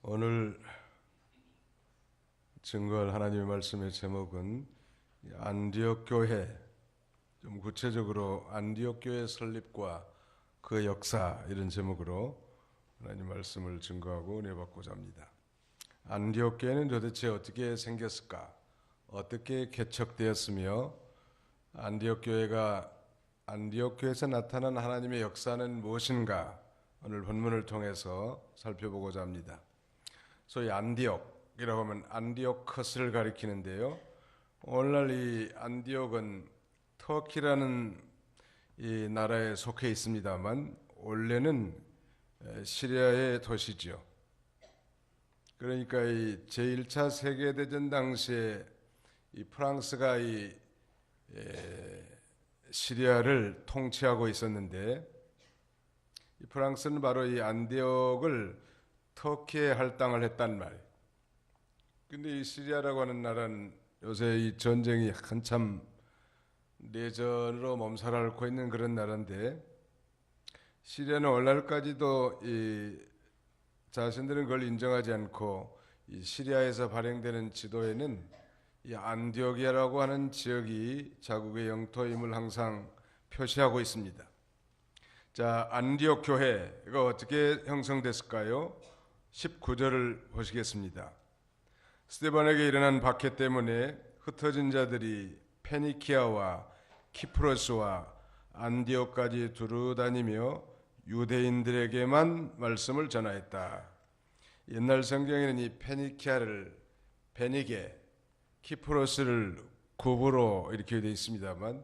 오늘 증거할 하나님의 말씀의 제목은 안디옥 교회, 좀 구체적으로 안디옥 교회 설립과 그 역사, 이런 제목으로 하나님 말씀을 증거하고 은혜 받고자 합니다. 안디옥 교회는 도대체 어떻게 생겼을까? 어떻게 개척되었으며 안디옥 교회에서 나타난 하나님의 역사는 무엇인가? 오늘 본문을 통해서 살펴보고자 합니다. 소위 안디옥이라고 하면 안디오커스를 가리키는데요. 오늘날 이 안디옥은 터키라는 이 나라에 속해 있습니다만 원래는 시리아의 도시죠. 그러니까 이 제1차 세계대전 당시에 이 프랑스가 이 시리아를 통치하고 있었는데, 이 프랑스는 바로 이 안디옥을 터키에 할당을 했단 말이에요. 근데 이 시리아라고 하는 나라는 요새 이 전쟁이 한참 내전으로 몸살을 앓고 있는 그런 나라인데, 시리아는 오늘날까지도 이 자신들은 그걸 인정하지 않고 이 시리아에서 발행되는 지도에는 이 안디오키아라고 하는 지역이 자국의 영토임을 항상 표시하고 있습니다. 자, 안디옥 교회가 어떻게 형성됐을까요? 19절을 보시겠습니다. 스데반에게 일어난 박해 때문에 흩어진 자들이 페니키아와 키프로스와 안디옥까지 두루 다니며 유대인들에게만 말씀을 전하였다. 옛날 성경에는 이 페니키아를 베니게, 키프로스를 구브로 이렇게 되어 있습니다만,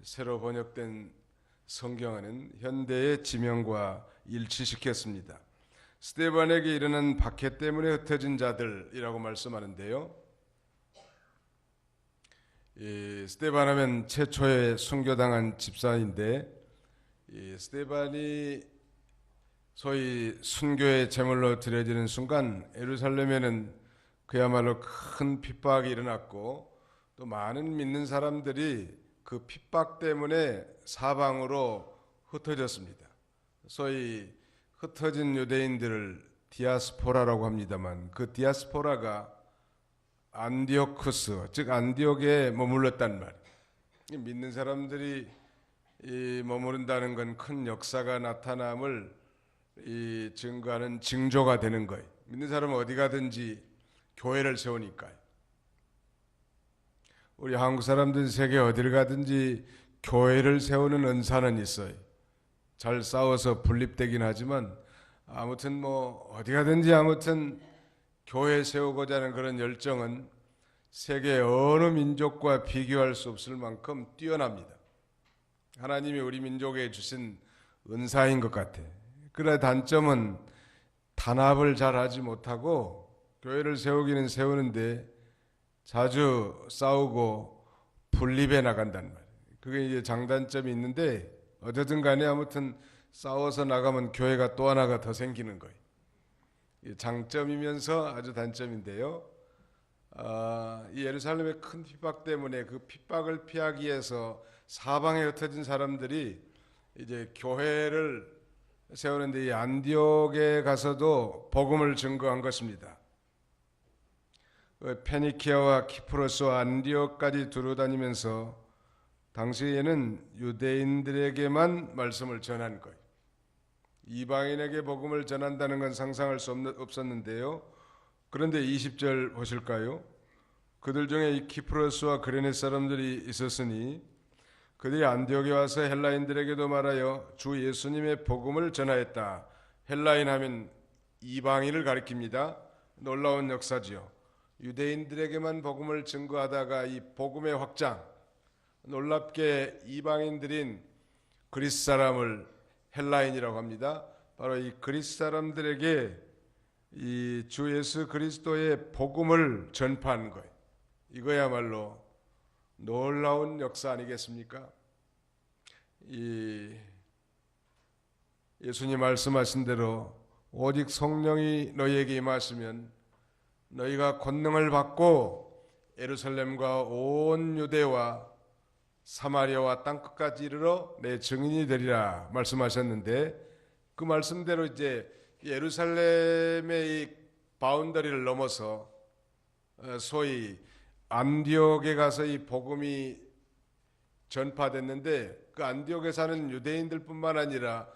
새로 번역된 성경은 현대의 지명과 일치시켰습니다. 스데반에게 일어난 박해 때문에 흩어진 자들이라고 말씀하는데요. 이 스데반 하면 최초의 순교당한 집사인데, 이 스데반이 소위 순교의 제물로 드려지는 순간 예루살렘에는 그야말로 큰 핍박이 일어났고, 또 많은 믿는 사람들이 그 핍박 때문에 사방으로 흩어졌습니다. 소위 흩어진 유대인들을 디아스포라라고 합니다만, 그 디아스포라가 안디오쿠스, 즉 안디옥에 머물렀단 말이에요. 믿는 사람들이 머무른다는 건 큰 역사가 나타남을 증거하는 징조가 되는 거예요. 믿는 사람은 어디 가든지 교회를 세우니까요. 우리 한국 사람들 세계 어디를 가든지 교회를 세우는 은사는 있어요. 잘 싸워서 분립되긴 하지만 아무튼 뭐 어디 가든지 아무튼 교회 세우고자 하는 그런 열정은 세계 어느 민족과 비교할 수 없을 만큼 뛰어납니다. 하나님이 우리 민족에 주신 은사인 것 같아. 그러나 단점은 단합을 잘 하지 못하고 교회를 세우기는 세우는데 자주 싸우고 분립해 나간단 말이에요. 그게 이제 장단점이 있는데, 어쨌든 간에 아무튼 싸워서 나가면 교회가 또 하나가 더 생기는 거예요. 장점이면서 아주 단점인데요. 이 예루살렘의 큰 핍박 때문에 그 핍박을 피하기 위해서 사방에 흩어진 사람들이 이제 교회를 세우는데, 이 안디옥에 가서도 복음을 증거한 것입니다. 페니키아와 키프로스와 안디옥까지 두루다니면서 당시에는 유대인들에게만 말씀을 전한 거예요. 이방인에게 복음을 전한다는 건 상상할 수 없었는데요. 그런데 20절 보실까요? 그들 중에 이 키프로스와 그레네 사람들이 있었으니 그들이 안디옥에 와서 헬라인들에게도 말하여 주 예수님의 복음을 전하였다. 헬라인 하면 이방인을 가리킵니다. 놀라운 역사지요. 유대인들에게만 복음을 증거하다가 이 복음의 확장, 놀랍게 이방인들인 그리스 사람을 헬라인이라고 합니다. 바로 이 그리스 사람들에게 이 주 예수 그리스도의 복음을 전파한 거예요. 이거야말로 놀라운 역사 아니겠습니까? 이 예수님 말씀하신 대로 오직 성령이 너희에게 임하시면 너희가 권능을 받고 예루살렘과 온 유대와 사마리아와 땅끝까지 이르러 내 증인이 되리라 말씀하셨는데, 그 말씀대로 이제 예루살렘의 이 바운더리를 넘어서 소위 안디옥에 가서 이 복음이 전파됐는데, 그 안디옥에 사는 유대인들뿐만 아니라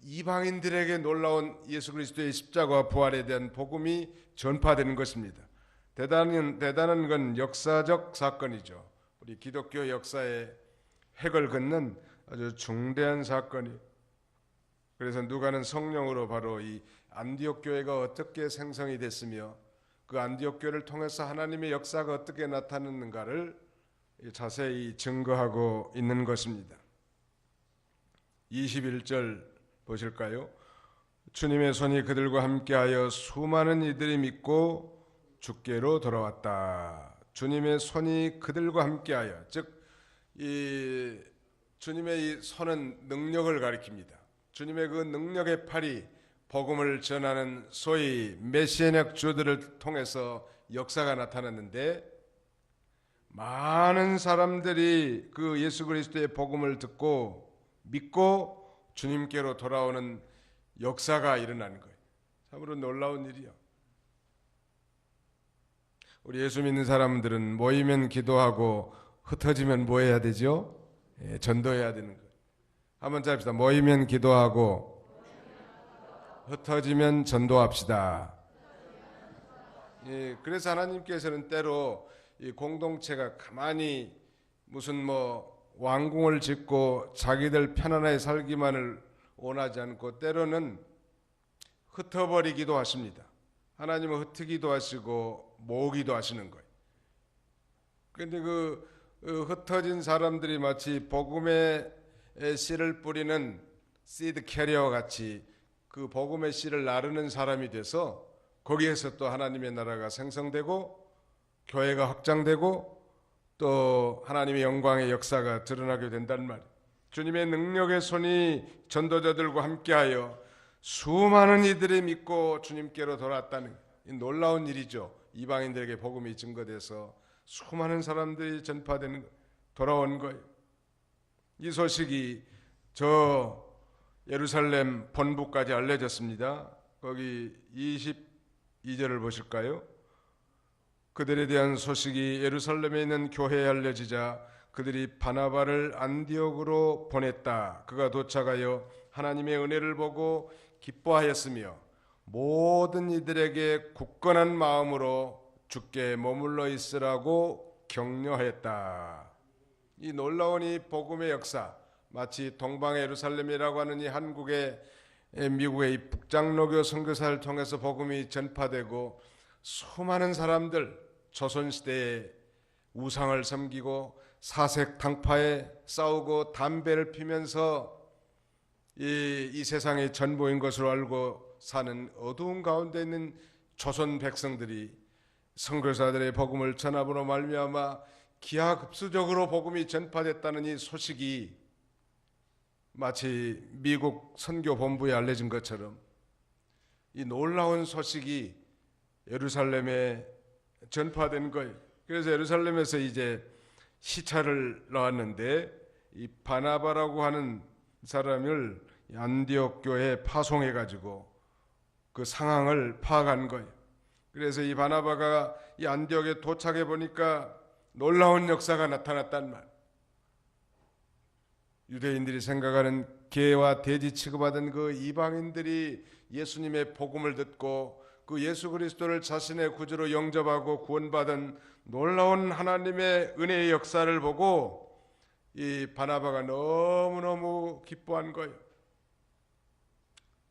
이방인들에게 놀라운 예수 그리스도의 십자가와 부활에 대한 복음이 전파되는 것입니다. 대단한 건 역사적 사건이죠. 우리 기독교 역사에 획을 긋는 아주 중대한 사건이. 그래서 누가는 성령으로 바로 이 안디옥 교회가 어떻게 생성이 됐으며 그 안디옥 교회를 통해서 하나님의 역사가 어떻게 나타났는가를 자세히 증거하고 있는 것입니다. 21절 보실까요? 주님의 손이 그들과 함께하여 수많은 이들이 믿고 주께로 돌아왔다. 주님의 손이 그들과 함께하여, 즉 이 주님의 이 손은 능력을 가리킵니다. 주님의 그 능력의 팔이 복음을 전하는 소위 메시아적 주들을 통해서 역사가 나타났는데, 많은 사람들이 그 예수 그리스도의 복음을 듣고 믿고 주님께로 돌아오는 역사가 일어나는 거예요. 참으로 놀라운 일이요. 우리 예수 믿는 사람들은 모이면 기도하고 흩어지면 뭐 해야 되죠? 전도해야 되는 거예요. 한번 잡시다. 모이면 기도하고 흩어지면 전도합시다. 그래서 하나님께서는 때로 이 공동체가 가만히 무슨 뭐 왕궁을 짓고 자기들 편안하게 살기만을 원하지 않고 때로는 흩어버리기도 하십니다. 하나님은 흩기도 하시고 모으기도 하시는 거예요. 그런데 그 흩어진 사람들이 마치 복음의 씨를 뿌리는 시드 캐리어 같이 그 복음의 씨를 나르는 사람이 돼서 거기에서 또 하나님의 나라가 생성되고 교회가 확장되고 또 하나님의 영광의 역사가 드러나게 된단 말이에요. 주님의 능력의 손이 전도자들과 함께하여 수많은 이들이 믿고 주님께로 돌아왔다는 이 놀라운 일이죠. 이방인들에게 복음이 증거돼서 수많은 사람들이 전파되는 돌아온 거예요. 이 소식이 저 예루살렘 본부까지 알려졌습니다. 거기 22절을 보실까요? 그들에 대한 소식이 예루살렘에 있는 교회에 알려지자 그들이 바나바를 안디옥으로 보냈다. 그가 도착하여 하나님의 은혜를 보고 기뻐하였으며 모든 이들에게 굳건한 마음으로 주께 머물러 있으라고 격려하였다. 이 놀라운 이 복음의 역사, 마치 동방의 예루살렘이라고 하는 이 한국의 미국의 이 북장로교 선교사를 통해서 복음이 전파되고 수많은 사람들, 조선시대에 우상을 섬기고 사색 당파에 싸우고 담배를 피면서 이 세상의 전부인 것으로 알고 사는 어두운 가운데 있는 조선 백성들이 선교사들의 복음을 전함으로 말미암아 기하급수적으로 복음이 전파됐다는 이 소식이 마치 미국 선교본부에 알려진 것처럼 이 놀라운 소식이 예루살렘에 전파된 거예요. 그래서 예루살렘에서 이제 시차를 놓았는데 이 바나바라고 하는 사람을 안디옥 교회에 파송해 가지고 그 상황을 파악한 거예요. 그래서 이 바나바가 이 안디옥에 도착해 보니까 놀라운 역사가 나타났단 말. 유대인들이 생각하는 개와 돼지 취급하던 그 이방인들이 예수님의 복음을 듣고 그 예수 그리스도를 자신의 구주로 영접하고 구원받은 놀라운 하나님의 은혜의 역사를 보고 이 바나바가 너무너무 기뻐한 거예요.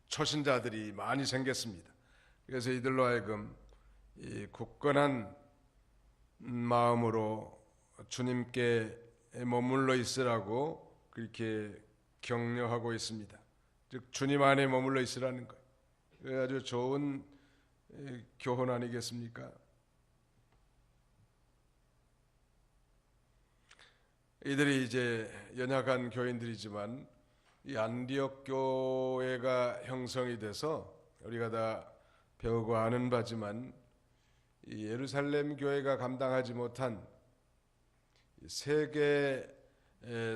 초신자들이 많이 생겼습니다. 그래서 이들로 하여금 이 굳건한 마음으로 주님께 머물러 있으라고 그렇게 격려하고 있습니다. 즉 주님 안에 머물러 있으라는 거예요. 아주 좋은 교훈 아니겠습니까? 이들이 이제 연약한 교인들이지만 이 안디옥 교회가 형성이 돼서 우리가 다 배우고 아는 바지만 이 예루살렘 교회가 감당하지 못한 세계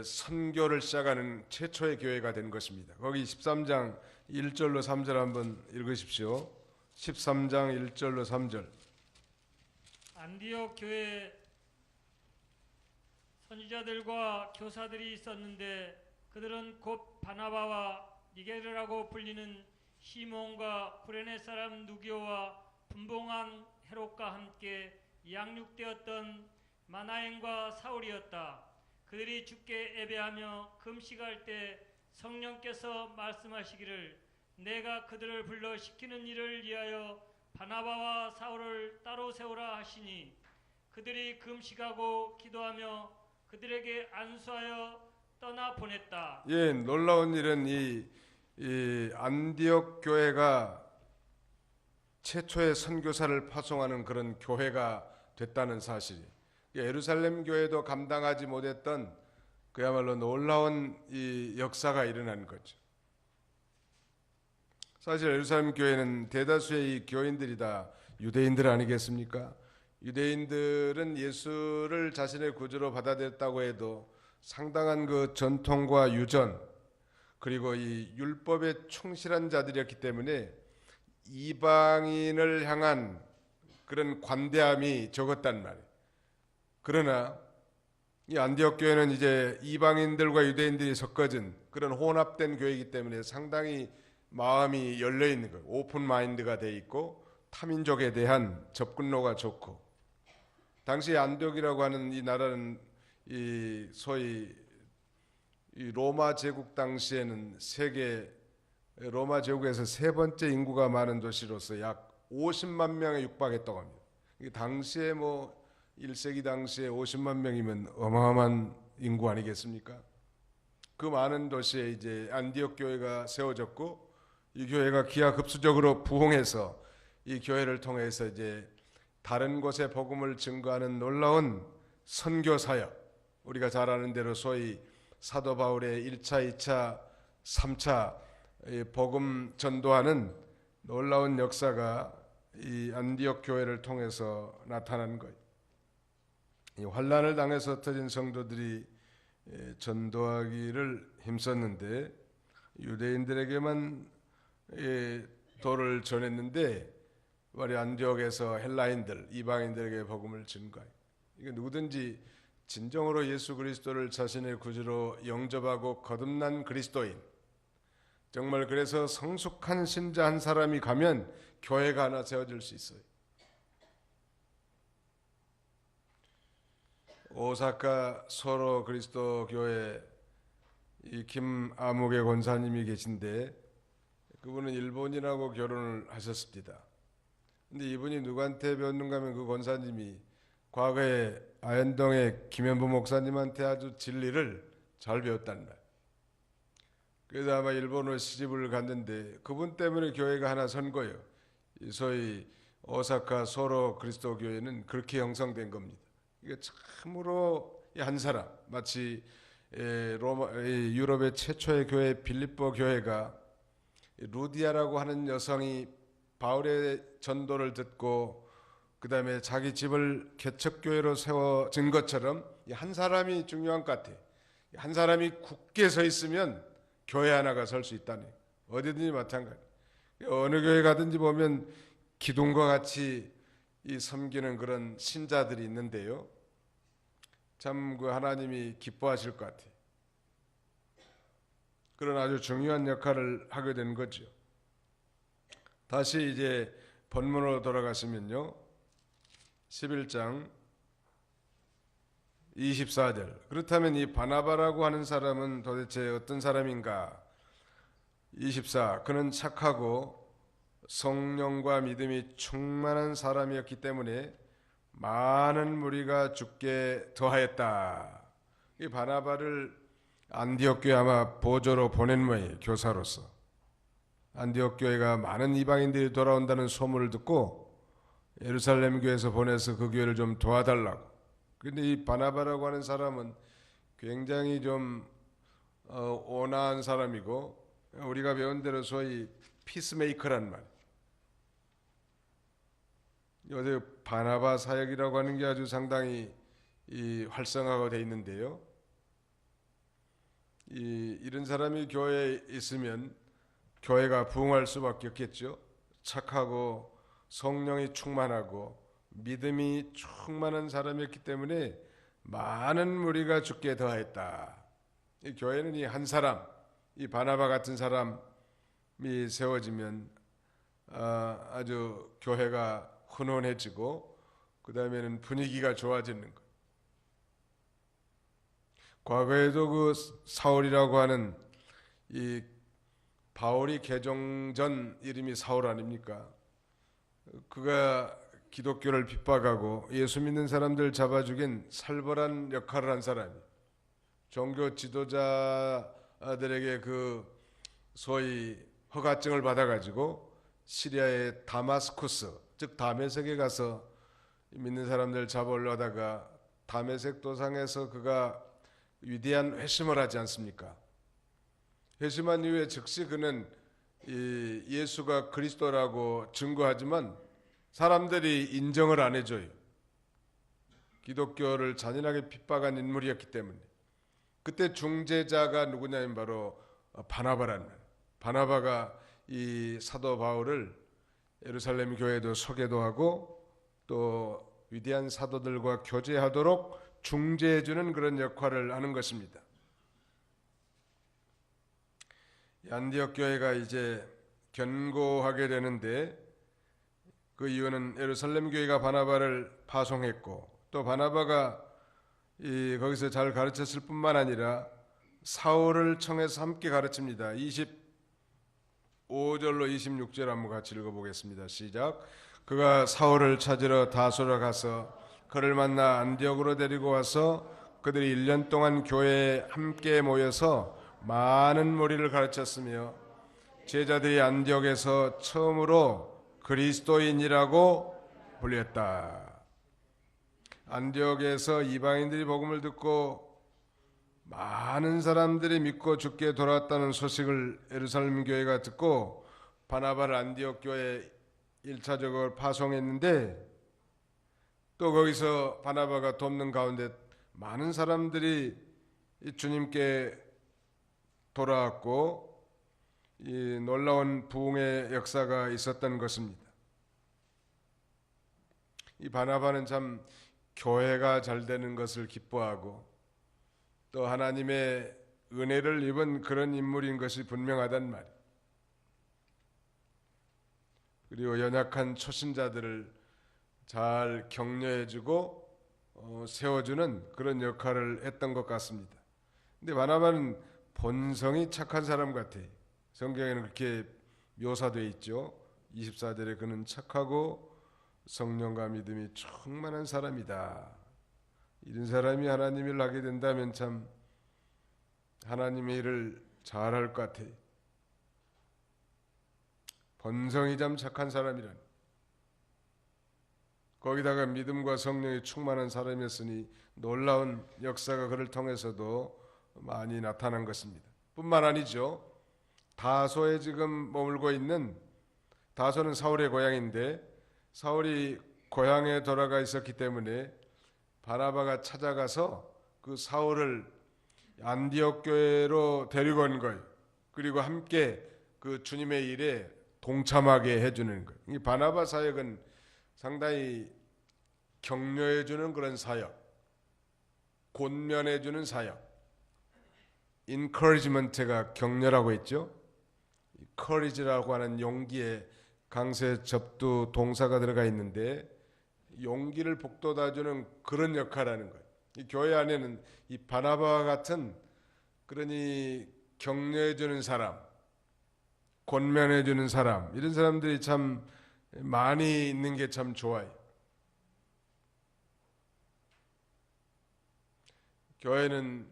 선교를 시작하는 최초의 교회가 된 것입니다. 거기 13장 1절로 3절 한번 읽으십시오. 13장 1절로 3절. 안디옥 교회 선지자들과 교사들이 있었는데 그들은 곧 바나바와 니게르라고 불리는 시몬과 구레네 사람 누기오와 분봉한 헤롯과 함께 양육되었던 마나엔과 사울이었다. 그들이 주께 예배하며 금식할 때 성령께서 말씀하시기를 내가 그들을 불러 시키는 일을 위하여 바나바와 사울을 따로 세우라 하시니 그들이 금식하고 기도하며 그들에게 안수하여 떠나 보냈다. 예, 놀라운 일은 이 안디옥 교회가 최초의 선교사를 파송하는 그런 교회가 됐다는 사실이, 예루살렘 교회도 감당하지 못했던 그야말로 놀라운 이 역사가 일어난 거죠. 사실 예루살렘 교회는 대다수의 이 교인들이 다 유대인들 아니겠습니까? 유대인들은 예수를 자신의 구주로 받아들였다고 해도 상당한 그 전통과 유전, 그리고 이 율법에 충실한 자들이었기 때문에 이방인을 향한 그런 관대함이 적었단 말이에요. 그러나 이 안디옥 교회는 이제 이방인들과 유대인들이 섞어진 그런 혼합된 교회이기 때문에 상당히 마음이 열려 있는 거예요. 오픈 마인드가 돼 있고 타민족에 대한 접근로가 좋고, 당시 안디옥이라고 하는 이 나라는 이 소위 이 로마 제국 당시에는 세계 로마 제국에서 세 번째 인구가 많은 도시로서 약 50만 명에 육박했다고 합니다. 이게 당시에 뭐 1세기 당시에 50만 명이면 어마어마한 인구 아니겠습니까? 그 많은 도시에 이제 안디옥 교회가 세워졌고, 이 교회가 기하급수적으로 부흥해서 이 교회를 통해서 이제 다른 곳에 복음을 증거하는 놀라운 선교 사역, 우리가 잘 아는 대로 소위 사도 바울의 1차, 2차, 3차 복음 전도하는 놀라운 역사가 이 안디옥 교회를 통해서 나타난 거예요. 이 환난을 당해서 터진 성도들이 전도하기를 힘썼는데 유대인들에게만 도를 전했는데 말이 안디옥에서 헬라인들, 이방인들에게 복음을 전가해요. 이게 누구든지 진정으로 예수 그리스도를 자신의 구주로 영접하고 거듭난 그리스도인, 정말 그래서 성숙한 신자 한 사람이 가면 교회가 하나 세워질 수 있어요. 오사카 소로 그리스도 교회 이 김아무개 권사님이 계신데, 그분은 일본인하고 결혼을 하셨습니다. 근데 이분이 누구한테 배웠는가 하면 그 권사님이 과거에 아현동의 김현부 목사님한테 아주 진리를 잘 배웠다는 말. 그래서 아마 일본으로 시집을 갔는데 그분 때문에 교회가 하나 선 거예요. 소위 오사카 소로 그리스도 교회는 그렇게 형성된 겁니다. 이게 참으로 한 사람, 마치 유럽의 최초의 교회 빌립보 교회가 루디아라고 하는 여성이 바울의 전도를 듣고 그 다음에 자기 집을 개척교회로 세워진 것처럼 한 사람이 중요한 것 같아요. 한 사람이 굳게 서 있으면 교회 하나가 설 수 있다니. 어디든지 마찬가지. 어느 교회 가든지 보면 기둥과 같이 이 섬기는 그런 신자들이 있는데요, 참 그 하나님이 기뻐하실 것 같아요. 그런 아주 중요한 역할을 하게 된 거죠. 다시 이제 본문으로 돌아가시면요, 11장 24절. 그렇다면 이 바나바라고 하는 사람은 도대체 어떤 사람인가? 24. 그는 착하고 성령과 믿음이 충만한 사람이었기 때문에 많은 무리가 죽게 더하였다. 이 바나바를 안디옥 교회 아마 보조로 보낸 모양이에요. 교사로서. 안디옥 교회가 많은 이방인들이 돌아온다는 소문을 듣고 예루살렘 교회에서 보내서 그 교회를 좀 도와달라고. 그런데 이 바나바라고 하는 사람은 굉장히 좀 온화한 사람이고, 우리가 배운 대로 소위 피스메이커란 말. 요새 바나바 사역이라고 하는 게 아주 상당히 활성화가 되어 있는데요, 이런 사람이 교회에 있으면 교회가 부흥할 수밖에 없겠죠. 착하고 성령이 충만하고 믿음이 충만한 사람이었기 때문에 많은 무리가 죽게 더하였다. 이 교회는 이 한 사람, 이 바나바 같은 사람이 세워지면 아주 교회가 훈훈해지고 그 다음에는 분위기가 좋아지는 것. 과거에도 그 사울이라고 하는 이 바울이 개종 전 이름이 사울 아닙니까? 그가 기독교를 핍박하고 예수 믿는 사람들 잡아 죽인 살벌한 역할을 한 사람이, 종교 지도자들에게 그 소위 허가증을 받아가지고 시리아의 다마스쿠스, 즉 다메섹에 가서 믿는 사람들 잡아올려다가 다메섹 도상에서 그가 위대한 회심을 하지 않습니까? 회심한 이후에 즉시 그는 이 예수가 그리스도라고 증거하지만 사람들이 인정을 안 해줘요. 기독교를 잔인하게 핍박한 인물이었기 때문에. 그때 중재자가 누구냐면 바로 바나바라는 거예요. 바나바가 이 사도 바울을 예루살렘 교회도 소개도 하고 또 위대한 사도들과 교제하도록 중재해주는 그런 역할을 하는 것입니다. 안디옥 교회가 이제 견고하게 되는데 그 이유는 예루살렘 교회가 바나바를 파송했고 또 바나바가 거기서 잘 가르쳤을 뿐만 아니라 사울을 청해서 함께 가르칩니다. 25절로 26절 한번 같이 읽어보겠습니다. 시작. 그가 사울을 찾으러 다소로 가서 그를 만나 안디옥으로 데리고 와서 그들이 1년 동안 교회에 함께 모여서 많은 무리를 가르쳤으며 제자들이 안디옥에서 처음으로 그리스도인이라고 불렸다. 안디옥에서 이방인들이 복음을 듣고 많은 사람들이 믿고 죽게 돌아왔다는 소식을 예루살렘 교회가 듣고 바나바를 안디옥 교회에 1차적으로 파송했는데 또 거기서 바나바가 돕는 가운데 많은 사람들이 주님께 돌아왔고 이 놀라운 부흥의 역사가 있었던 것입니다. 이 바나바는 참 교회가 잘 되는 것을 기뻐하고 또 하나님의 은혜를 입은 그런 인물인 것이 분명하단 말이에요. 그리고 연약한 초신자들을 잘 격려해주고 세워주는 그런 역할을 했던 것 같습니다. 근데 바나바는 본성이 착한 사람 같아요. 성경에는 그렇게 묘사되어 있죠. 24절에 그는 착하고 성령과 믿음이 충만한 사람이다. 이런 사람이 하나님의 일을 하게 된다면 참 하나님의 일을 잘할 것 같아요. 본성이 참 착한 사람이란. 거기다가 믿음과 성령이 충만한 사람이었으니 놀라운 역사가 그를 통해서도 많이 나타난 것입니다. 뿐만 아니죠. 다소에 지금 머물고 있는, 다소는 사울의 고향인데 사울이 고향에 돌아가 있었기 때문에 바나바가 찾아가서 그 사울을 안디옥 교회로 데리고 온 거예요. 그리고 함께 그 주님의 일에 동참하게 해주는 거예요. 이 바나바 사역은 상당히 격려해주는 그런 사역, 권면해주는 사역. encouragement가 격려라고 했죠. courage라고 하는 용기에 강세 접두 동사가 들어가 있는데 용기를 북돋아주는 그런 역할을 하는 거예요. 이 교회 안에는 이 바나바와 같은 그러니 격려해주는 사람, 권면해주는 사람, 이런 사람들이 참 많이 있는 게 참 좋아요. 교회는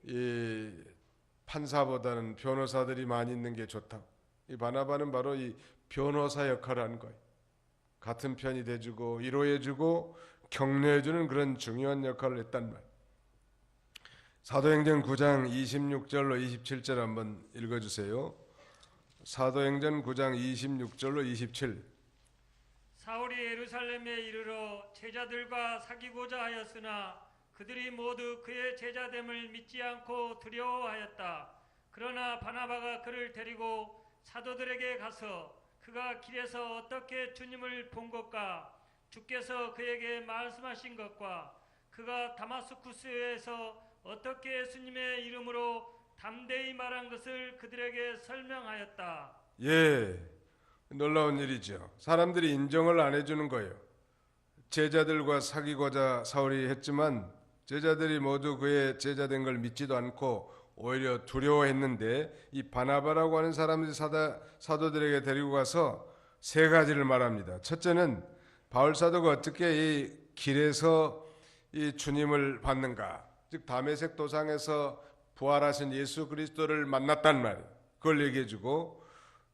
이 판사보다는 변호사들이 많이 있는 게 좋다. 이 바나바는 바로 이 변호사 역할을 한 거예요. 같은 편이 돼주고 위로해주고 격려해주는 그런 중요한 역할을 했단 말이에요. 사도행전 9장 26절로 27절 한번 읽어주세요. 사도행전 9장 26절로 27. 사울이 예루살렘에 이르러 제자들과 사귀고자 하였으나 그들이 모두 그의 제자됨을 믿지 않고 두려워하였다. 그러나 바나바가 그를 데리고 사도들에게 가서 그가 길에서 어떻게 주님을 본 것과 주께서 그에게 말씀하신 것과 그가 다마스쿠스에서 어떻게 예수님의 이름으로 담대히 말한 것을 그들에게 설명하였다. 예, 놀라운 일이죠. 사람들이 인정을 안 해주는 거예요. 제자들과 사귀고자 사울이 했지만 제자들이 모두 그의 제자된 걸 믿지도 않고 오히려 두려워했는데 이 바나바라고 하는 사람들이 사도들에게 데리고 가서 세 가지를 말합니다. 첫째는 바울 사도가 어떻게 이 길에서 이 주님을 봤는가, 즉 다메섹 도상에서 부활하신 예수 그리스도를 만났단 말이에요. 그걸 얘기해주고,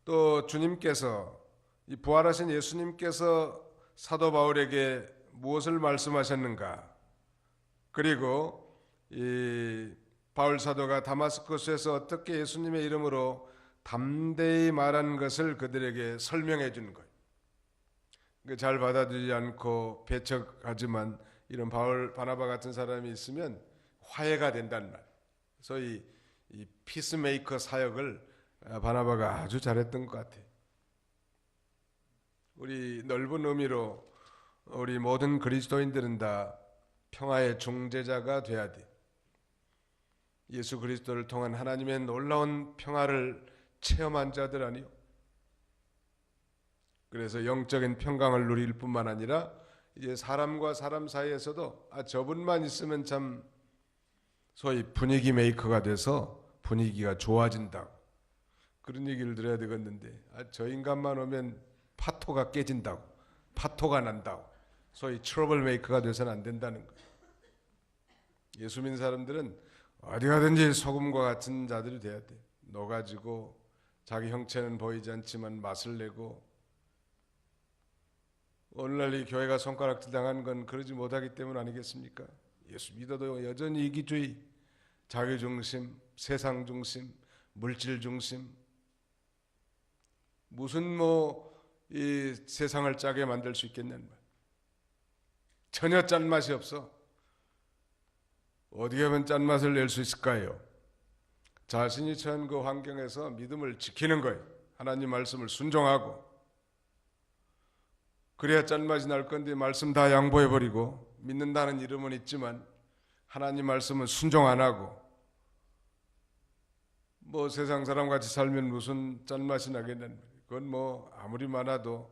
또 주님께서, 이 부활하신 예수님께서 사도 바울에게 무엇을 말씀하셨는가, 그리고 이 바울 사도가 다마스커스에서 어떻게 예수님의 이름으로 담대히 말한 것을 그들에게 설명해 주는 거예요. 잘 받아들이지 않고 배척하지만 이런 바울 바나바 같은 사람이 있으면 화해가 된다는 말. 소위 이 피스메이커 사역을 바나바가 아주 잘했던 것 같아요. 우리 넓은 의미로 우리 모든 그리스도인들은 다 평화의 중재자가 돼야 돼. 예수 그리스도를 통한 하나님의 놀라운 평화를 체험한 자들 아니요. 그래서 영적인 평강을 누릴 뿐만 아니라 이제 사람과 사람 사이에서도 저분만 있으면 참 소위 분위기 메이커가 돼서 분위기가 좋아진다고 그런 얘기를 들어야 되겠는데 저 인간만 오면 파토가 깨진다고, 파토가 난다고, 소위 트러블 메이커가 돼서는 안 된다는 거예요. 예수 믿는 사람들은 어디 가든지 소금과 같은 자들이 돼야 돼. 녹아지고 자기 형체는 보이지 않지만 맛을 내고. 오늘날 이 교회가 손가락질 당한 건 그러지 못하기 때문 아니겠습니까? 예수 믿어도 여전히 이기주의, 자기중심, 세상중심, 물질중심, 무슨 이 세상을 짜게 만들 수 있겠냐는 말. 전혀 짠맛이 없어. 어떻게 하면 짠맛을 낼 수 있을까요? 자신이 처한 그 환경에서 믿음을 지키는 거예요. 하나님 말씀을 순종하고. 그래야 짠맛이 날 건데 말씀 다 양보해버리고 믿는다는 이름은 있지만 하나님 말씀은 순종 안 하고 세상 사람같이 살면 무슨 짠맛이 나겠냐는 거예요. 그건 아무리 많아도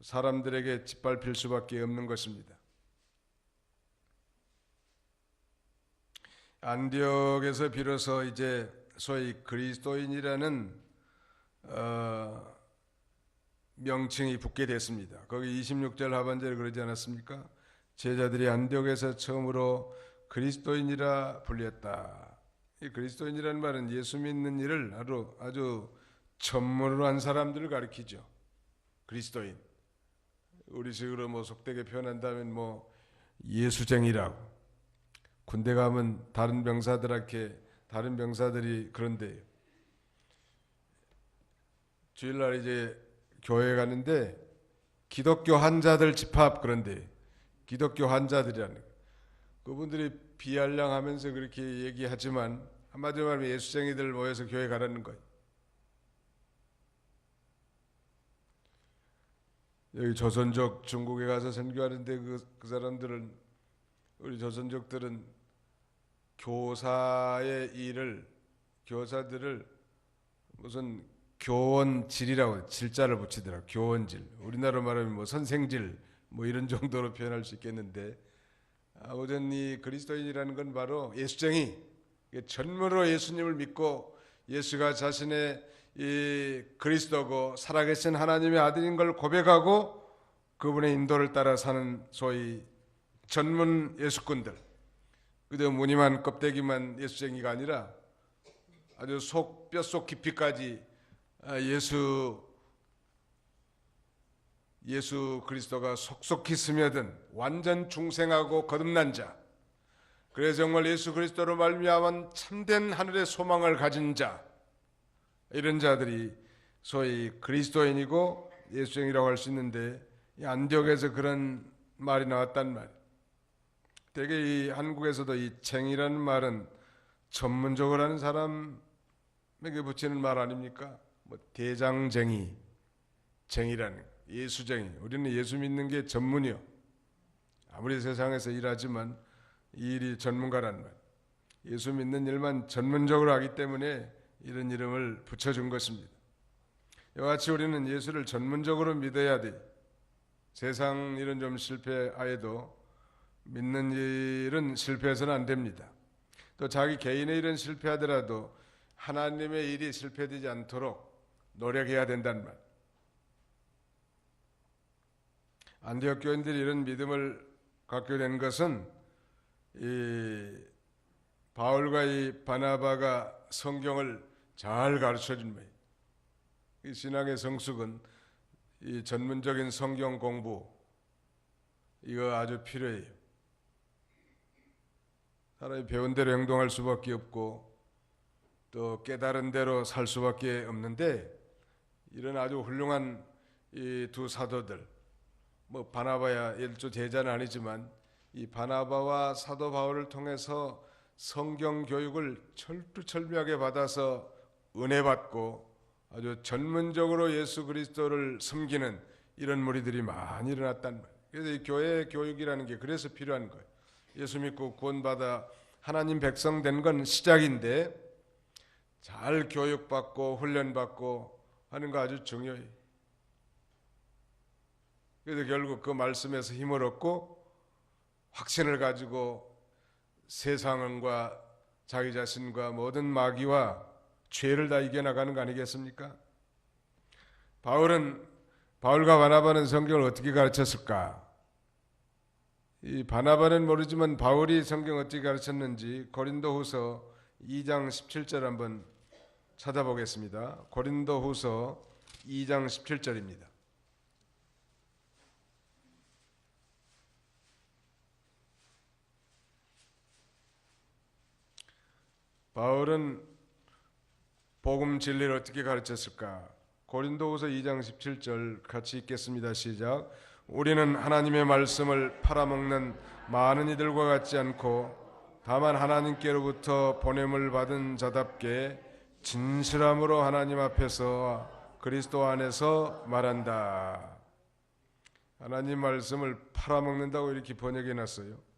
사람들에게 짓밟힐 수밖에 없는 것입니다. 안디옥에서 비로소 이제 소위 그리스도인이라는 명칭이 붙게 됐습니다. 거기 26절 하반절에 그러지 않았습니까? 제자들이 안디옥에서 처음으로 그리스도인이라 불렸다. 이 그리스도인이라는 말은 예수 믿는 일을 아주 전문으로 한 사람들을 가리키죠. 그리스도인. 우리식으로 속되게 표현한다면 예수쟁이라고. 군대 가면 다른 병사들이 그런데요. 주일날 이제 교회 가는데 기독교 환자들 집합 그런데 기독교 환자들이라는 그분들이 비알량하면서 그렇게 얘기하지만 한마디로 말하면 예수쟁이들 모여서 교회 가라는 거예요. 여기 조선족 중국에 가서 선교하는데 그 사람들은 우리 조선족들은 교사들을 무슨 교원질이라고 질자를 붙이더라. 교원질. 우리나라로 말하면 선생질 이런 정도로 표현할 수 있겠는데 아무튼 이 그리스도인이라는 건 바로 예수쟁이. 전문으로 예수님을 믿고 예수가 자신의 이 그리스도고 살아계신 하나님의 아들인 걸 고백하고 그분의 인도를 따라 사는 소위 전문 예수꾼들. 그저 무늬만 껍데기만 예수쟁이가 아니라 아주 뼈속 깊이까지 예수 그리스도가 속속히 스며든 완전 중생하고 거듭난 자. 그래서 정말 예수 그리스도로 말미암은 참된 하늘의 소망을 가진 자. 이런 자들이 소위 그리스도인이고 예수쟁이라고 할 수 있는데 이 안디옥에서 그런 말이 나왔단 말이에요. 되게 이 한국에서도 이 쟁이라는 말은 전문적으로 하는 사람에게 붙이는 말 아닙니까? 대장쟁이, 예수쟁이라는 예수쟁이. 우리는 예수 믿는 게 전문이요. 아무리 세상에서 일하지만 이 일이 전문가란 말. 예수 믿는 일만 전문적으로 하기 때문에 이런 이름을 붙여준 것입니다. 이와 같이 우리는 예수를 전문적으로 믿어야 돼. 세상 일은 좀 실패하여도 믿는 일은 실패해서는 안 됩니다. 또 자기 개인의 일은 실패하더라도 하나님의 일이 실패되지 않도록 노력해야 된다는 말. 안디옥 교인들이 이런 믿음을 갖게 된 것은 이 바울과 이 바나바가 성경을 잘 가르쳐준 거예요. 이 신앙의 성숙은 이 전문적인 성경 공부 이거 아주 필요해요. 사람이 배운 대로 행동할 수밖에 없고 또 깨달은 대로 살 수밖에 없는데 이런 아주 훌륭한 이 두 사도들 뭐 바나바야 일조 제자는 아니지만 이 바나바와 사도 바울을 통해서 성경 교육을 철두철미하게 받아서 은혜 받고 아주 전문적으로 예수 그리스도를 섬기는 이런 무리들이 많이 일어났단 말이에요. 그래서 이 교회 교육이라는 게 그래서 필요한 거예요. 예수 믿고 구원받아 하나님 백성 된 건 시작인데 잘 교육받고 훈련받고 하는 거 아주 중요해요. 그래서 결국 그 말씀에서 힘을 얻고 확신을 가지고 세상과 자기 자신과 모든 마귀와 죄를 다 이겨나가는 거 아니겠습니까? 바울과 바나바는 성경을 어떻게 가르쳤을까? 이 바나바는 모르지만 바울이 성경 어떻게 가르쳤는지 고린도후서 2장 17절 한번 찾아보겠습니다. 고린도후서 2장 17절입니다. 바울은 복음 진리를 어떻게 가르쳤을까? 고린도후서 2장 17절 같이 읽겠습니다. 시작. 우리는 하나님의 말씀을 팔아먹는 많은 이들과 같지 않고 다만 하나님께로부터 보냄을 받은 자답게 진실함으로 하나님 앞에서 그리스도 안에서 말한다. 하나님 말씀을 팔아먹는다고 이렇게 번역해 놨어요.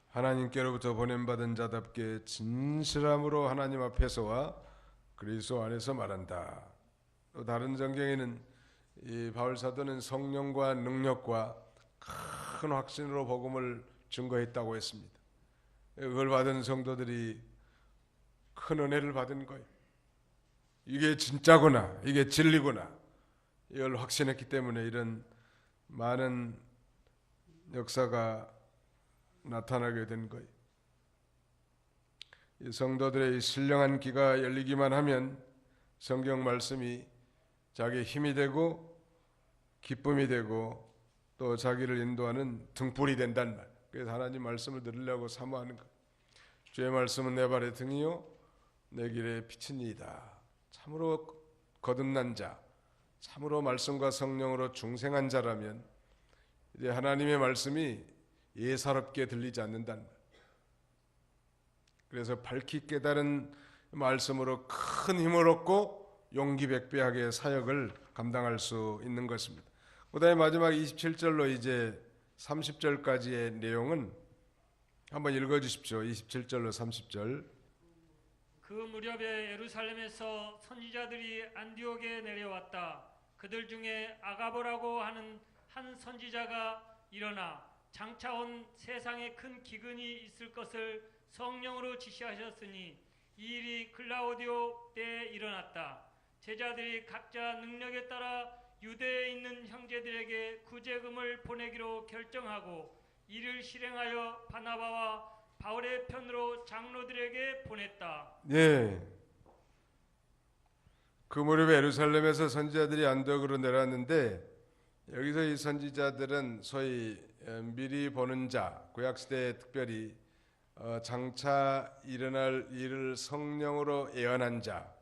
하나님께로부터 보냄받은 자답게 진실함으로 하나님 앞에서와 그리스도 안에서 말한다. 또 다른 성경에는 이 바울 사도는 성령과 능력과 큰 확신으로 복음을 증거했다고 했습니다. 그걸 받은 성도들이 큰 은혜를 받은 거예요. 이게 진짜구나, 이게 진리구나 이걸 확신했기 때문에 이런 많은 역사가 나타나게 된 거예요. 이 성도들의 신령한 귀가 열리기만 하면 성경 말씀이 자기의 힘이 되고 기쁨이 되고 또 자기를 인도하는 등불이 된단 말. 그래서 하나님 말씀을 들으려고 사모하는 것. 주의 말씀은 내 발의 등이요 내 길의 빛이니이다. 참으로 거듭난 자, 참으로 말씀과 성령으로 중생한 자라면 이제 하나님의 말씀이 예사롭게 들리지 않는다는 말. 그래서 밝히 깨달은 말씀으로 큰 힘을 얻고 용기 백배하게 사역을 감당할 수 있는 것입니다. 그 다음에 마지막 27절로 이제 30절까지의 내용은 한번 읽어주십시오. 27절로 30절. 그 무렵에 예루살렘에서 선지자들이 안디옥에 내려왔다. 그들 중에 아가보라고 하는 한 선지자가 일어나 장차 온 세상에 큰 기근이 있을 것을 성령으로 지시하셨으니 이 일이 글라우디오 때에 일어났다. 제자들이 각자 능력에 따라 유대에 있는 형제들에게 구제금을 보내기로 결정하고 이를 실행하여 바나바와 바울의 편으로 장로들에게 보냈다. 예. 그 무렵에 예루살렘에서 선지자들이 안디옥으로 내려왔는데 여기서 이 선지자들은 소위 미리 보는 자, 구약시대에 특별히 장차 일어날 일을 성령으로 예언한 자,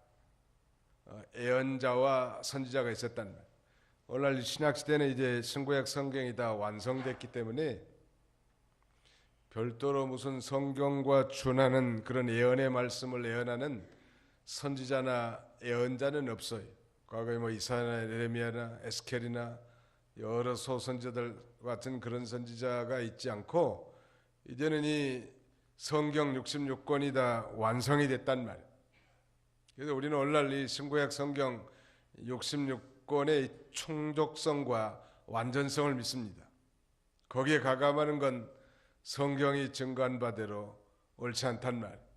예언자와 선지자가 있었단 말이에요. 오늘날 신약시대는 이제 신구약 성경이 다 완성됐기 때문에 별도로 무슨 성경과 준하는 그런 예언의 말씀을 예언하는 선지자나 예언자는 없어요. 과거에 뭐 이사야나 예레미야나 에스겔이나 여러 소선지자들 같은 그런 선지자가 있지 않고 이제는 이 성경 66권이 다 완성이 됐단 말이에요. 그래서 우리는 오늘날 이 신구약 성경 66권의 충족성과 완전성을 믿습니다. 거기에 가감하는 건 성경이 증거한 바대로 옳지 않단 말이에요.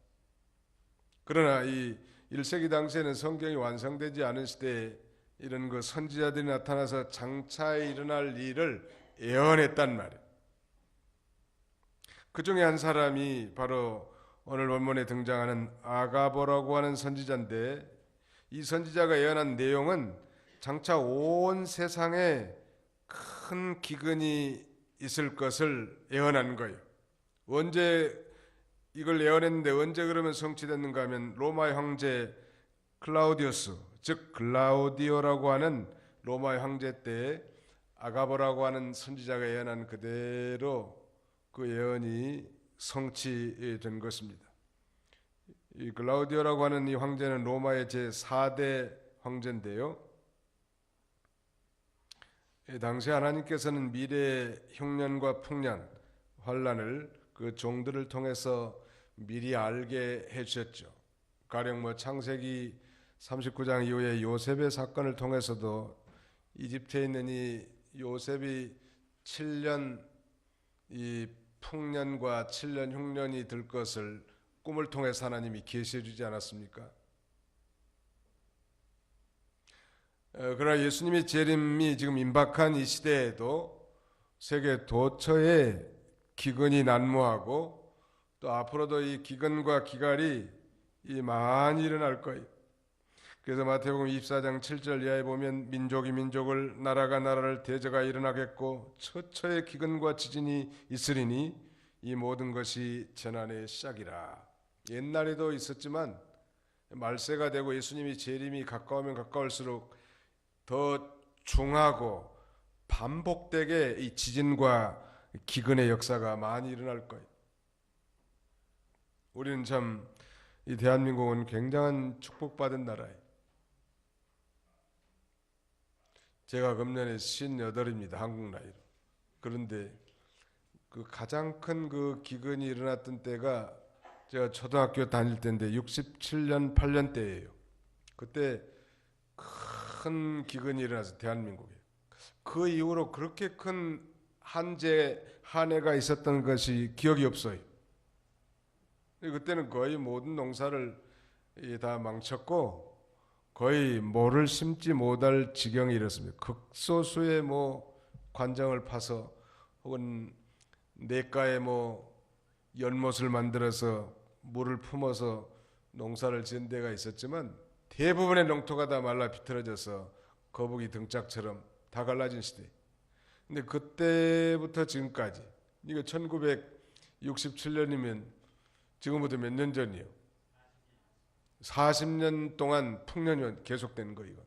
그러나 이 1세기 당시에는 성경이 완성되지 않은 시대에 이런 그 선지자들이 나타나서 장차에 일어날 일을 예언했단 말이에요. 그 중에 한 사람이 바로 오늘 본문에 등장하는 아가보라고 하는 선지자인데, 이 선지자가 예언한 내용은 장차 온 세상에 큰 기근이 있을 것을 예언한 거예요. 언제 이걸 예언했는데 언제 그러면 성취됐는가 하면 로마의 황제 클라우디우스, 즉 글라우디오라고 하는 로마의 황제 때 아가보라고 하는 선지자가 예언한 그대로 그 예언이 성취된 것입니다. 이 글라우디오라고 하는 이 황제는 로마의 제4대 황제인데요. 당시 하나님께서는 미래의 흉년과 풍년, 환란을 그 종들을 통해서 미리 알게 해주셨죠. 가령 뭐 창세기 39장 이후에 요셉의 사건을 통해서도 이집트에 있는 이 요셉이 7년 이 풍년과 7년 흉년이 들 것을 꿈을 통해서 하나님이 계시해 주지 않았습니까? 그러나 예수님의 재림이 지금 임박한 이 시대에도 세계 도처에 기근이 난무하고 또 앞으로도 이 기근과 기갈이 많이 일어날 거예요. 그래서 마태복음 24장 7절 이하에 보면 민족이 민족을 나라가 나라를 대적하여 일어나겠고 처처의 기근과 지진이 있으리니 이 모든 것이 재난의 시작이라. 옛날에도 있었지만 말세가 되고 예수님이 재림이 가까우면 가까울수록 더 중하고 반복되게 이 지진과 기근의 역사가 많이 일어날 거예요. 우리는 참 이 대한민국은 굉장한 축복받은 나라예요. 제가 금년에 58입니다. 한국 나이로. 그런데 그 가장 큰 그 기근이 일어났던 때가 제가 초등학교 다닐 때인데 67년 8년 때예요. 그때 큰 기근이 일어나서 대한민국에 그 이후로 그렇게 큰 한 해가 있었던 것이 기억이 없어요. 그때는 거의 모든 농사를 다 망쳤고 거의 모를 심지 못할 지경이 이렇습니다. 극소수의 뭐 관정을 파서 혹은 냇가에 뭐 연못을 만들어서 물을 품어서 농사를 지은 데가 있었지만 대부분의 농토가 다 말라 비틀어져서 거북이 등짝처럼 다 갈라진 시대. 근데 그때부터 지금까지 이거 1967년이면 지금부터 몇 년 전이요? 40년 동안 풍년이 계속된 거 이거.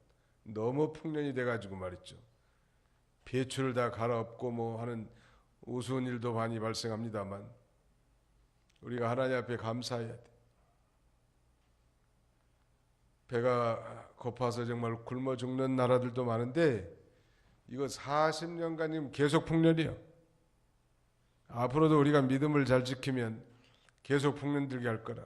너무 풍년이 돼가지고 말이죠. 배추를 다 갈아엎고 뭐 하는 우스운 일도 많이 발생합니다만 우리가 하나님 앞에 감사해야 돼. 배가 고파서 정말 굶어 죽는 나라들도 많은데 이거 40년간 계속 풍년이에요. 앞으로도 우리가 믿음을 잘 지키면 계속 풍년 들게 할 거라.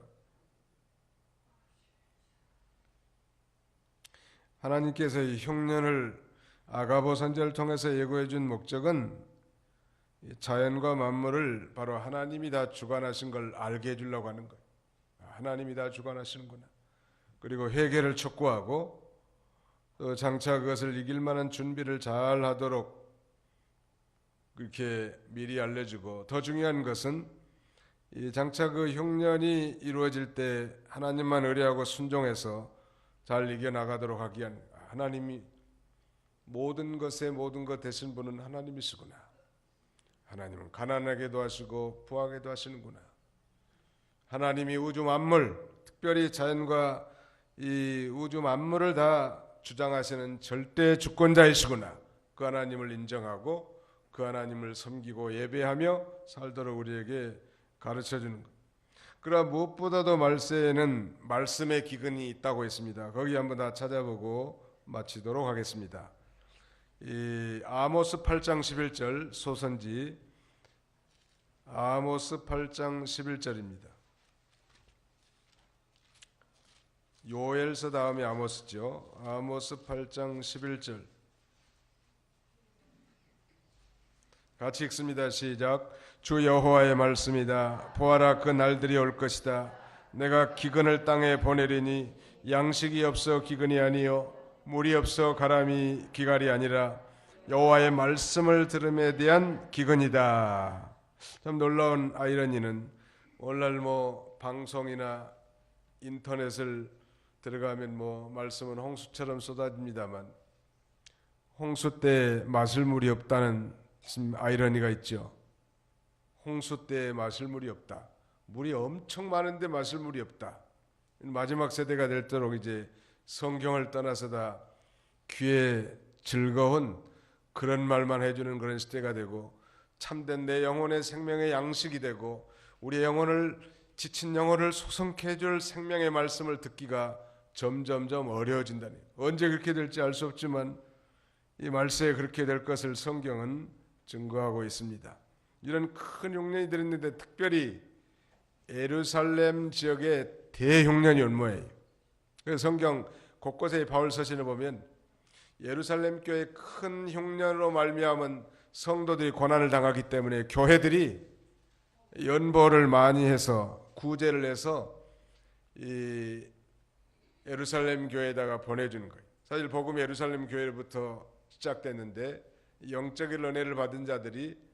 하나님께서 이 흉년을 아가보 선지자를 통해서 예고해 준 목적은 자연과 만물을 바로 하나님이 다 주관하신 걸 알게 해주려고 하는 거예요. 하나님이 다 주관하시는구나. 그리고 회개를 촉구하고 또 장차 그것을 이길 만한 준비를 잘 하도록 그렇게 미리 알려주고, 더 중요한 것은 이 장차 그 흉년이 이루어질 때 하나님만 의뢰하고 순종해서 잘 이겨나가도록 하기 위한, 하나님이 모든 것에 모든 것 되신 분은 하나님이시구나. 하나님은 가난하게도 하시고 부하게도 하시는구나. 하나님이 우주 만물, 특별히 자연과 이 우주 만물을 다 주장하시는 절대 주권자이시구나. 그 하나님을 인정하고 그 하나님을 섬기고 예배하며 살도록 우리에게 가르쳐주는 것. 그러나 무엇보다도 말세에는 말씀의 기근이 있다고 했습니다. 거기 한번 다 찾아보고 마치도록 하겠습니다. 이 아모스 8장 11절 소선지 아모스 8장 11절입니다. 요엘서 다음에 아모스죠. 아모스 8장 11절 같이 읽습니다. 시작. 주 여호와의 말씀이다. 보아라, 그 날들이 올 것이다. 내가 기근을 땅에 보내리니 양식이 없어 기근이 아니요 물이 없어 가람이 기갈이 아니라 여호와의 말씀을 들음에 대한 기근이다. 참 놀라운 아이러니는 오늘날 방송이나 인터넷을 들어가면 말씀은 홍수처럼 쏟아집니다만 홍수 때 마실 물이 없다는 아이러니가 있죠. 홍수 때 마실 물이 없다. 물이 엄청 많은데 마실 물이 없다. 마지막 세대가 될도록 이제 성경을 떠나서 다 귀에 즐거운 그런 말만 해주는 그런 시대가 되고 참된 내 영혼의 생명의 양식이 되고 우리의 영혼을 지친 영혼을 소성케 해줄 생명의 말씀을 듣기가 점점점 어려워진다니. 언제 그렇게 될지 알 수 없지만 이 말세에 그렇게 될 것을 성경은 증거하고 있습니다. 이런 큰 흉년이 들었는데 특별히 예루살렘 지역에 대흉년이 온 모양이에요. 그래서 성경 곳곳에 바울 서신을 보면 예루살렘 교회 큰 흉년으로 말미암은 성도들이 고난을 당하기 때문에 교회들이 연보를 많이 해서 구제를 해서 이 예루살렘 교회에다가 보내주는 거예요. 사실 복음 예루살렘 교회로부터 시작됐는데 영적인 은혜를 받은 자들이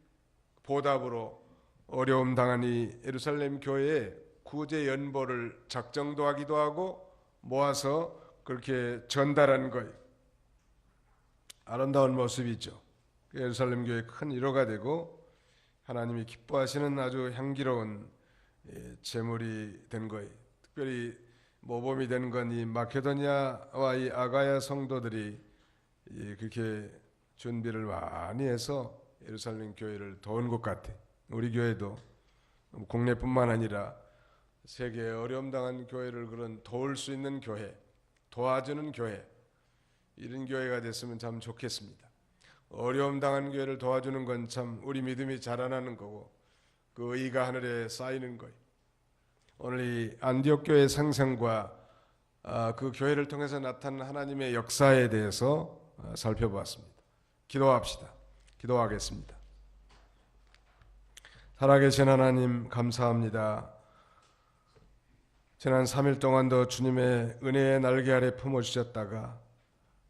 보답으로 어려움 당한 이 예루살렘 교회에 구제 연보를 작정도 하기도 하고 모아서 그렇게 전달한 거예요. 아름다운 모습이죠. 예루살렘 교회의 큰 위로가 되고 하나님이 기뻐하시는 아주 향기로운 제물이 된 거예요. 특별히 모범이 된 건 이 마케도니아와 이 아가야 성도들이 그렇게 준비를 많이 해서 예루살렘 교회를 도운 것 같아. 우리 교회도 국내뿐만 아니라 세계에 어려움 당한 교회를 그런 도울 수 있는 교회, 도와주는 교회, 이런 교회가 됐으면 참 좋겠습니다. 어려움 당한 교회를 도와주는 건 참 우리 믿음이 자라나는 거고 그 의가 하늘에 쌓이는 거예요. 오늘 이 안디옥 교회 생생과 그 교회를 통해서 나타난 하나님의 역사에 대해서 살펴보았습니다. 기도합시다. 기도하겠습니다. 살아계신 하나님 감사합니다. 지난 3일 동안도 주님의 은혜의 날개 아래 품어주셨다가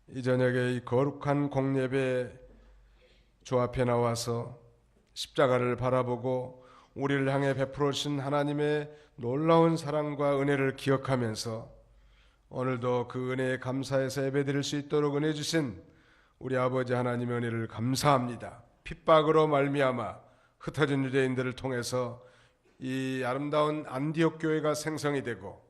이 저녁에 이 거룩한 공예배 주 앞에 나와서 십자가를 바라보고 우리를 향해 베풀어 주신 하나님의 놀라운 사랑과 은혜를 기억하면서 오늘도 그 은혜에 감사해서 예배드릴 수 있도록 은혜 주신 우리 아버지 하나님의 은혜를 감사합니다. 핍박으로 말미암아 흩어진 유대인들을 통해서 이 아름다운 안디옥 교회가 생성이 되고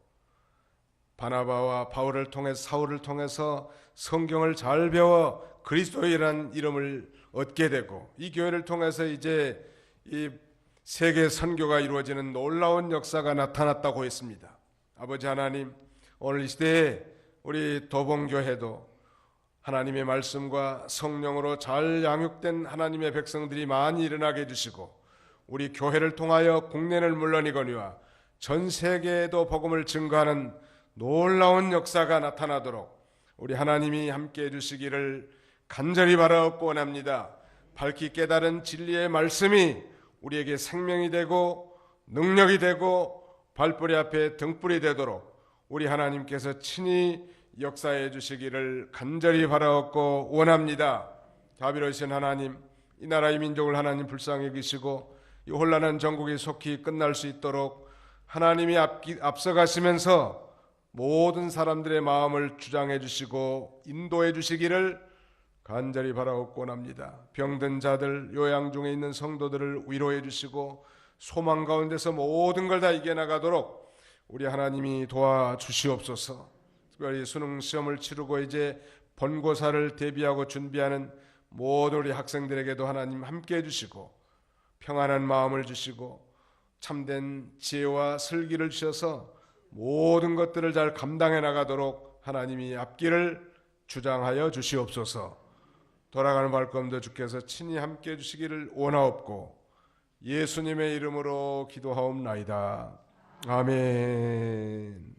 바나바와 바울을 통해 사울을 통해서 성경을 잘 배워 그리스도인이라는 이름을 얻게 되고 이 교회를 통해서 이제 이 세계 선교가 이루어지는 놀라운 역사가 나타났다고 했습니다. 아버지 하나님, 오늘 이 시대에 우리 도봉교회도 하나님의 말씀과 성령으로 잘 양육된 하나님의 백성들이 많이 일어나게 해주시고 우리 교회를 통하여 국내는 물론이거니와 전 세계에도 복음을 증거하는 놀라운 역사가 나타나도록 우리 하나님이 함께해 주시기를 간절히 바라옵고 원합니다. 밝히 깨달은 진리의 말씀이 우리에게 생명이 되고 능력이 되고 발뿌리 앞에 등불이 되도록 우리 하나님께서 친히 역사해 주시기를 간절히 바라옵고 원합니다. 자비로우신 하나님, 이 나라의 민족을 하나님 불쌍히 여기시고 이 혼란한 전국이 속히 끝날 수 있도록 하나님이 앞서가시면서 모든 사람들의 마음을 주장해 주시고 인도해 주시기를 간절히 바라옵고 원합니다. 병든 자들, 요양 중에 있는 성도들을 위로해 주시고 소망 가운데서 모든 걸 다 이겨나가도록 우리 하나님이 도와주시옵소서. 특별히 수능 시험을 치르고 이제 본고사를 대비하고 준비하는 모든 우리 학생들에게도 하나님 함께해 주시고 평안한 마음을 주시고 참된 지혜와 슬기를 주셔서 모든 것들을 잘 감당해 나가도록 하나님이 앞길을 주장하여 주시옵소서. 돌아가는 발걸음도 주께서 친히 함께해 주시기를 원하옵고 예수님의 이름으로 기도하옵나이다. 아멘.